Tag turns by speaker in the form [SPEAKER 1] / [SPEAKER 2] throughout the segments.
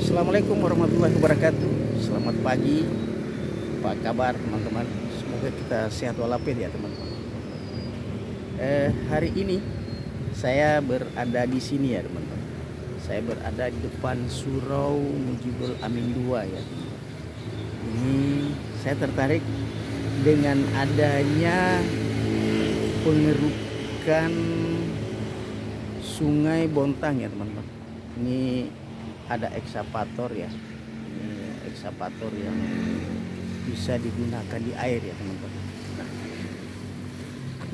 [SPEAKER 1] Assalamualaikum warahmatullahi wabarakatuh. Selamat pagi, apa kabar teman-teman? Semoga kita sehat walafiat ya teman-teman. Hari ini saya berada di sini ya teman-teman. Saya berada di depan Surau Mujibul Amin II ya. Ini saya tertarik dengan adanya pengerukan Sungai Bontang ya teman-teman. Ini ada ekskavator ya. Ini ekskavator yang bisa digunakan di air ya teman-teman. Nah,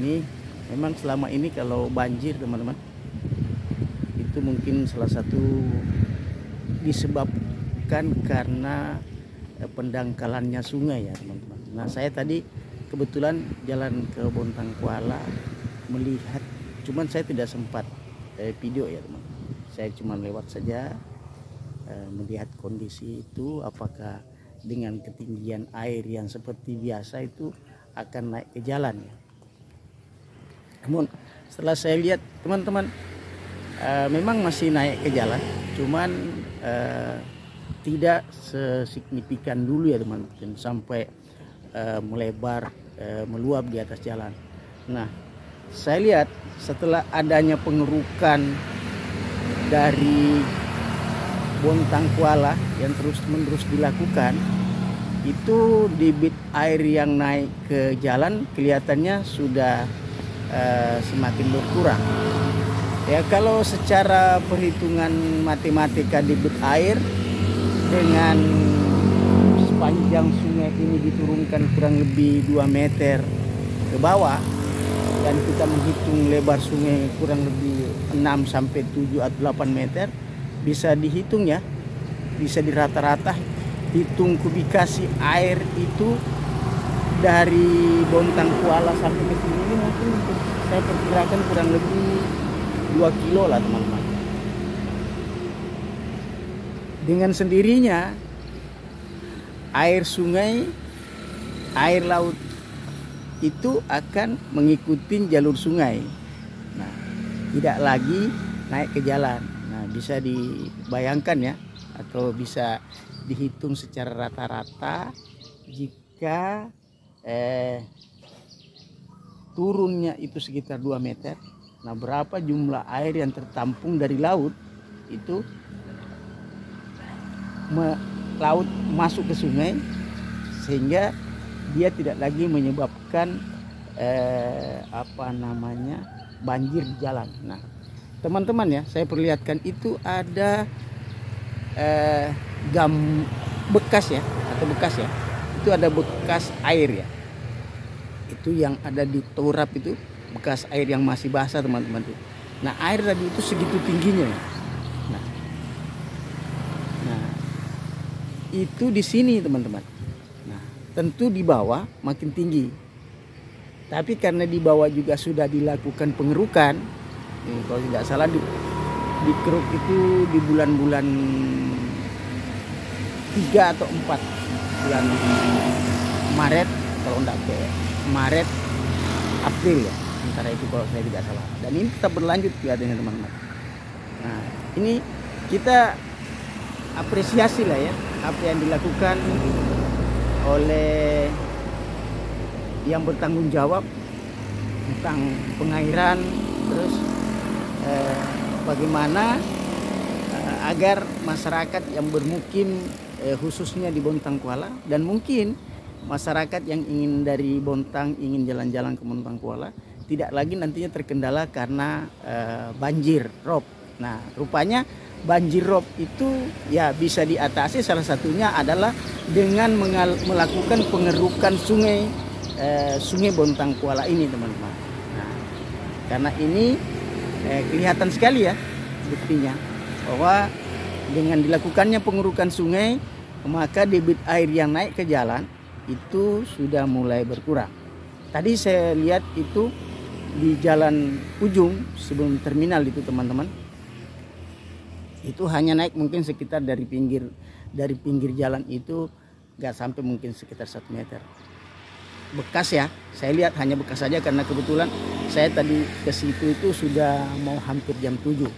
[SPEAKER 1] ini memang selama ini kalau banjir teman-teman, itu mungkin salah satu disebabkan karena pendangkalannya sungai ya teman-teman. Nah, saya tadi kebetulan jalan ke Bontang Kuala melihat, cuman saya tidak sempat video ya teman. Saya cuma lewat saja melihat kondisi itu, apakah dengan ketinggian air yang seperti biasa itu akan naik ke jalan ya. Namun setelah saya lihat teman-teman, memang masih naik ke jalan, cuman tidak sesignifikan dulu ya teman-teman, sampai melebar, meluap di atas jalan. Nah, saya lihat setelah adanya pengerukan dari Bontang Kuala yang terus-menerus dilakukan, itu debit air yang naik ke jalan kelihatannya sudah semakin berkurang. Ya, kalau secara perhitungan matematika debit air dengan sepanjang sungai ini diturunkan kurang lebih 2 meter ke bawah, dan kita menghitung lebar sungai kurang lebih 6 sampai 7 atau 8 meter, bisa dihitung ya, bisa dirata-rata hitung kubikasi air itu dari Bontang Kuala sampai ke sini, ini mungkin saya perkirakan kurang lebih 2 kilo lah teman-teman. Dengan sendirinya air sungai, air laut itu akan mengikuti jalur sungai. Nah, tidak lagi naik ke jalan. Nah, bisa dibayangkan ya, atau bisa dihitung secara rata-rata, jika turunnya itu sekitar 2 meter. Nah, berapa jumlah air yang tertampung dari laut itu, laut masuk ke sungai, sehingga dia tidak lagi menyebabkan banjir di jalan. Nah, teman-teman ya, saya perlihatkan itu ada bekas ya, itu ada bekas air ya, itu yang ada di turap, itu bekas air yang masih basah teman-teman. Nah, air tadi itu segitu tingginya ya. Nah, itu di sini teman-teman. Tentu di bawah makin tinggi, tapi karena di bawah juga sudah dilakukan pengerukan. Kalau tidak salah dikeruk itu di bulan-bulan 3 atau 4 bulan Maret, kalau enggak ke Maret April ya, antara itu kalau saya tidak salah. Dan ini tetap berlanjut kelihatannya teman-teman. Nah, ini kita apresiasi lah ya apa yang dilakukan oleh yang bertanggung jawab tentang pengairan, terus bagaimana agar masyarakat yang bermukim khususnya di Bontang Kuala, dan mungkin masyarakat yang ingin dari Bontang ingin jalan-jalan ke Bontang Kuala tidak lagi nantinya terkendala karena banjir rob. Nah, rupanya banjir rob itu ya bisa diatasi, salah satunya adalah dengan melakukan pengerukan sungai Bontang Kuala ini teman-teman. Nah, karena ini kelihatan sekali ya buktinya bahwa dengan dilakukannya pengerukan sungai, maka debit air yang naik ke jalan itu sudah mulai berkurang. Tadi saya lihat itu di jalan ujung sebelum terminal itu teman-teman, itu hanya naik mungkin sekitar dari pinggir jalan itu nggak sampai mungkin sekitar 1 meter. Bekas ya, saya lihat hanya bekas saja karena kebetulan saya tadi ke situ itu sudah mau hampir jam 7.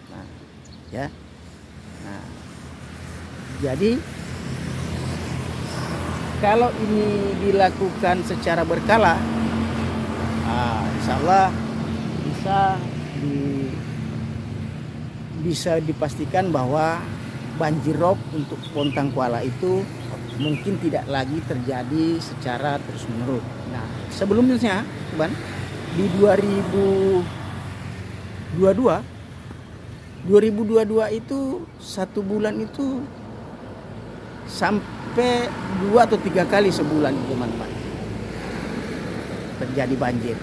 [SPEAKER 1] Nah, ya. Nah, Jadi kalau ini dilakukan secara berkala, insya Allah bisa dipastikan bahwa banjir rob untuk Bontang Kuala itu mungkin tidak lagi terjadi secara terus menerus. Nah, sebelumnya teman, di 2022 itu satu bulan itu sampai 2 atau 3 kali sebulan teman-teman terjadi banjir.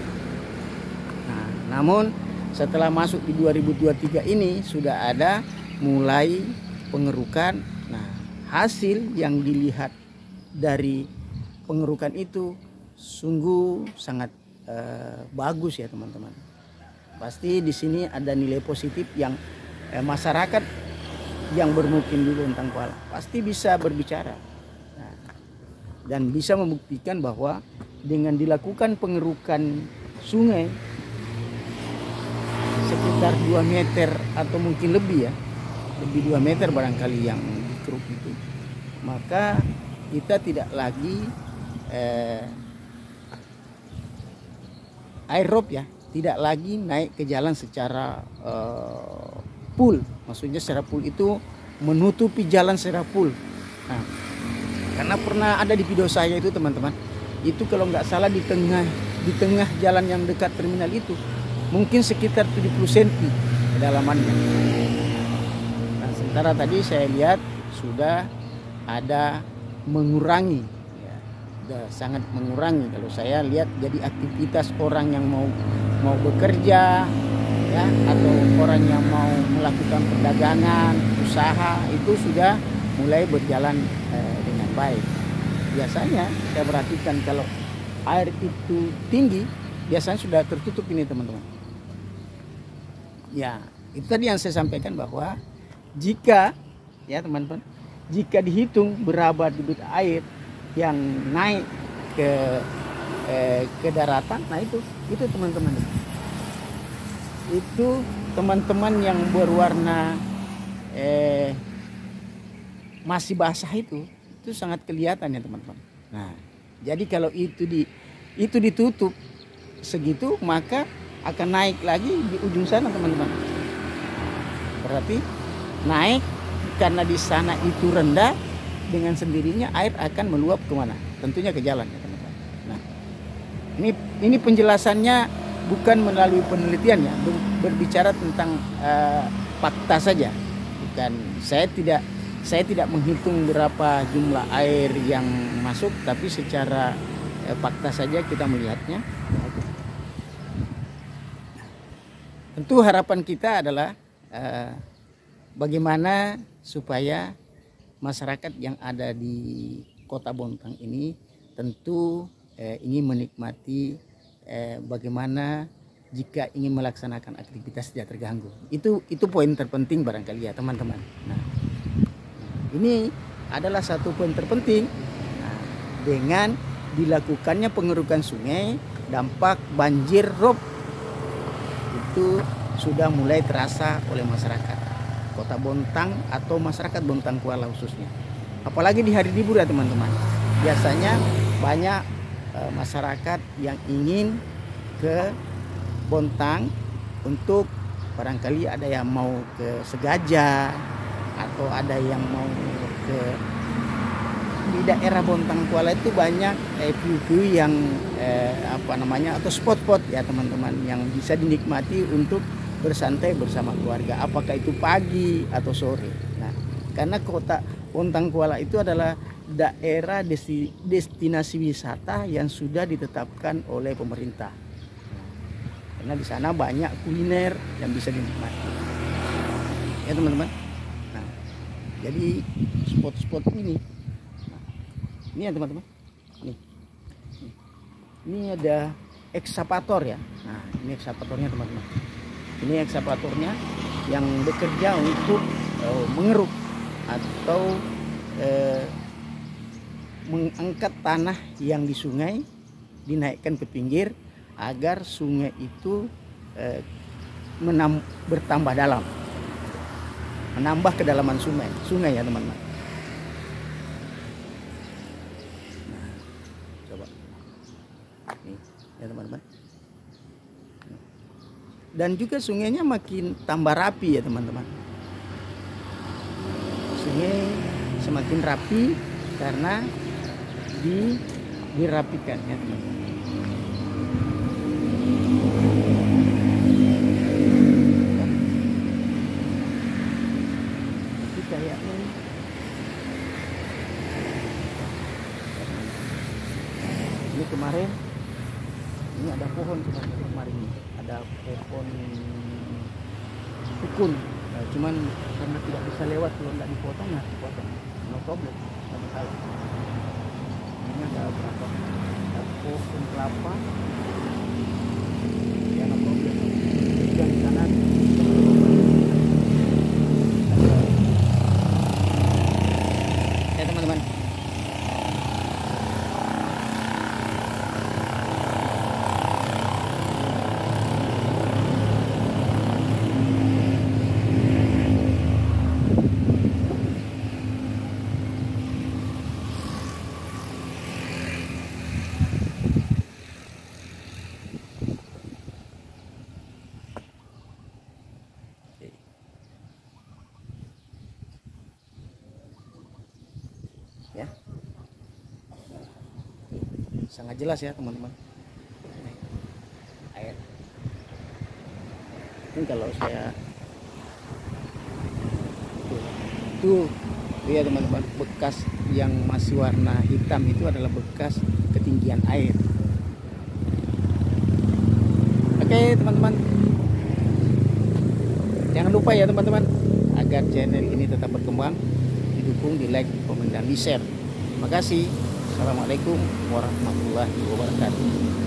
[SPEAKER 1] Nah, namun setelah masuk di 2023 ini sudah ada mulai pengerukan. Nah, hasil yang dilihat dari pengerukan itu sungguh sangat bagus ya teman-teman. Pasti di sini ada nilai positif yang masyarakat yang bermukim di Bontang Kuala pasti bisa berbicara, dan bisa membuktikan bahwa dengan dilakukan pengerukan sungai sekitar 2 meter atau mungkin lebih 2 meter barangkali yang dikeruk itu, maka kita tidak lagi air rob tidak lagi naik ke jalan secara full. Maksudnya secara full itu menutupi jalan secara full. Nah, karena pernah ada di video saya itu teman-teman, itu kalau nggak salah di tengah jalan yang dekat terminal itu mungkin sekitar 70 cm kedalamannya. Nah, sementara tadi saya lihat sudah ada mengurangi, sangat mengurangi. Kalau saya lihat jadi aktivitas orang yang mau bekerja atau orang yang mau melakukan perdagangan, usaha itu sudah mulai berjalan dengan baik. Biasanya saya perhatikan kalau air itu tinggi, biasanya sudah tertutup ini teman-teman. Ya, itu tadi yang saya sampaikan bahwa jika teman-teman, jika dihitung berapa debit air yang naik ke daratan, nah itu teman-teman. Itu teman-teman yang berwarna masih basah itu sangat kelihatan ya teman-teman. Nah, jadi kalau itu ditutup segitu, maka akan naik lagi di ujung sana teman-teman. Berarti naik karena di sana itu rendah, dengan sendirinya air akan meluap kemana? Tentunya ke jalan ya teman-teman. Nah, ini penjelasannya bukan melalui penelitian berbicara tentang fakta saja. Bukan, saya tidak menghitung berapa jumlah air yang masuk, tapi secara fakta saja kita melihatnya. Tentu harapan kita adalah bagaimana supaya masyarakat yang ada di Kota Bontang ini tentu ingin menikmati bagaimana jika ingin melaksanakan aktivitas tidak terganggu. Itu poin terpenting barangkali ya teman-teman. Nah, ini adalah satu poin terpenting. Nah, dengan dilakukannya pengerukan sungai, dampak banjir rob itu sudah mulai terasa oleh masyarakat Kota Bontang atau masyarakat Bontang Kuala khususnya. Apalagi di hari libur ya teman-teman. Biasanya banyak masyarakat yang ingin ke Bontang untuk barangkali ada yang mau ke Segaja atau ada yang mau ke di daerah Bontang Kuala itu banyak view-view yang atau spot-spot ya teman-teman yang bisa dinikmati untuk bersantai bersama keluarga, apakah itu pagi atau sore. Nah, karena Kota Bontang Kuala itu adalah daerah destinasi wisata yang sudah ditetapkan oleh pemerintah. Karena di sana banyak kuliner yang bisa dinikmati. Ya teman-teman. Nah, jadi spot-spot ini. Nah, ini ya teman-teman. Ini ada ekskavator ya. Nah, ini ekskavatornya teman-teman. Ini ekskavatornya yang bekerja untuk mengeruk atau mengangkat tanah yang di sungai, dinaikkan ke pinggir agar sungai itu bertambah dalam, menambah kedalaman sungai ya teman-teman. ya teman-teman. Dan juga sungainya makin tambah rapi ya teman-teman. Sungai semakin rapi karena dirapikan ya teman-teman. Tapi kayaknya ini kemarin ini ada pohon kemarin ini. Ada pohon pikun, nah, cuman karena tidak bisa lewat kalau tidak dipotong, nah dipotong, no problem, satu kali. Ini ada berapa? Ada pohon kelapa, ya no problem. Yang di kanan ya teman-teman. Ya, sangat jelas ya teman-teman. Air ini kalau saya tuh ya teman-teman, bekas yang masih warna hitam itu adalah bekas ketinggian air. Oke teman-teman, jangan lupa ya teman-teman, agar channel ini tetap berkembang, didukung, di like, di komen, dan di share. Terima kasih. Assalamualaikum warahmatullahi wabarakatuh.